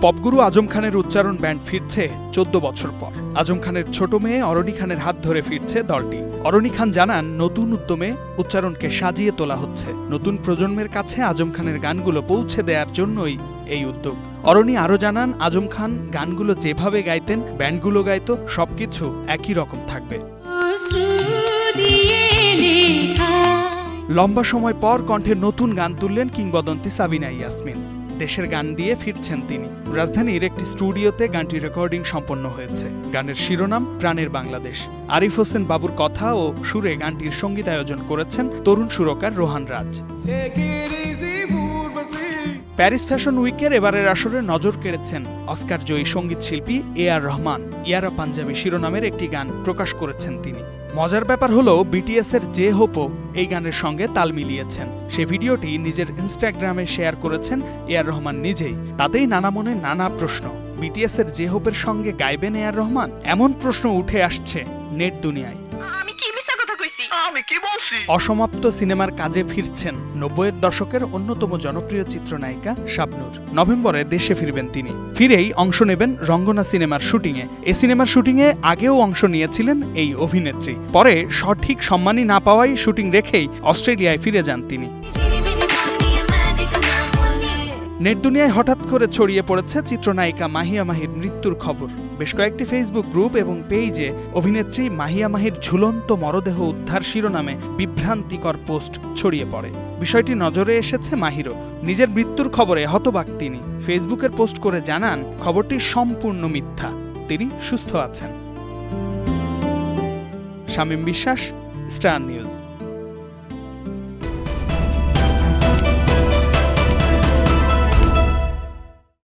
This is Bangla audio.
পপগুরু আজম খানের উচ্চারণ ব্যান্ড ফিরছে 14 বছর পর। আজম খানের ছোট মেয়ে অরণি খানের হাত ধরে ফিরছে দলটি। অরণি খান জানান, নতুন উদ্যমে উচ্চারণকে সাজিয়ে তোলা হচ্ছে। নতুন প্রজন্মের কাছে আজম খানের গানগুলো পৌঁছে দেওয়ার জন্যই এই উদ্যোগ। অরণি আরও জানান, আজম খান গানগুলো যেভাবে গাইতেন, ব্যান্ডগুলো গাইতো, সবকিছু একই রকম থাকবে। লম্বা সময় পর কণ্ঠে নতুন গান তুললেন কিংবদন্তি সাবিনা ইয়াসমিন। দেশের গান দিয়ে ফিরছেন তিনি। রাজধানীর একটি স্টুডিওতে গানটি রেকর্ডিং সম্পন্ন হয়েছে। গানের শিরোনাম প্রাণের বাংলাদেশ। আরিফ হোসেন বাবুর কথা ও সুরে গানটির সঙ্গীতায়োজন করেছেন তরুণ সুরকার রোহান রাজ। প্যারিস ফ্যাশন উইকের এবারের আসরে নজর কেড়েছেন অস্কার জয়ী সঙ্গীত শিল্পী এ.আর রহমান। ইয়ারা পাঞ্জাবি শিরোনামের একটি গান প্রকাশ করেছেন তিনি। মজার ব্যাপার হলো, বিটিএসের যে হোপও এই গানের সঙ্গে তাল মিলিয়েছেন। সে ভিডিওটি নিজের ইনস্টাগ্রামে শেয়ার করেছেন এ.আর রহমান নিজেই। তাতেই নানা মনে নানা প্রশ্ন। বিটিএসের যে হোপের সঙ্গে গাইবেন এ.আর রহমান? এমন প্রশ্ন উঠে আসছে নেট দুনিয়ায়। অসমাপ্ত সিনেমার কাজে ফিরছেন 90-এর দশকের অন্যতম জনপ্রিয় চিত্রনায়িকা শাবনূর। নভেম্বরে দেশে ফিরবেন তিনি। ফিরেই অংশ নেবেন রঙ্গনা সিনেমার শুটিংয়ে। এ সিনেমার শুটিংয়ে আগেও অংশ নিয়েছিলেন এই অভিনেত্রী। পরে সঠিক সম্মানই না পাওয়ায় শুটিং রেখেই অস্ট্রেলিয়ায় ফিরে যান তিনি। নেট দুনিয়ায় হঠাৎ করে ছড়িয়ে পড়েছে চিত্রনায়িকা মাহিয়া মাহির মৃত্যুর খবর। বেশ কয়েকটি ফেসবুক গ্রুপ এবং পেজে অভিনেত্রী মাহিয়া মাহির ঝুলন্ত মরদেহ উদ্ধার শিরোনামে বিভ্রান্তিকর পোস্ট ছড়িয়ে পড়ে। বিষয়টি নজরে এসেছে মাহিরও। নিজের মৃত্যুর খবরে হতবাক তিনি। ফেসবুকের পোস্ট করে জানান, খবরটি সম্পূর্ণ মিথ্যা, তিনি সুস্থ আছেন। শামীম বিশ্বাস, স্টার নিউজ।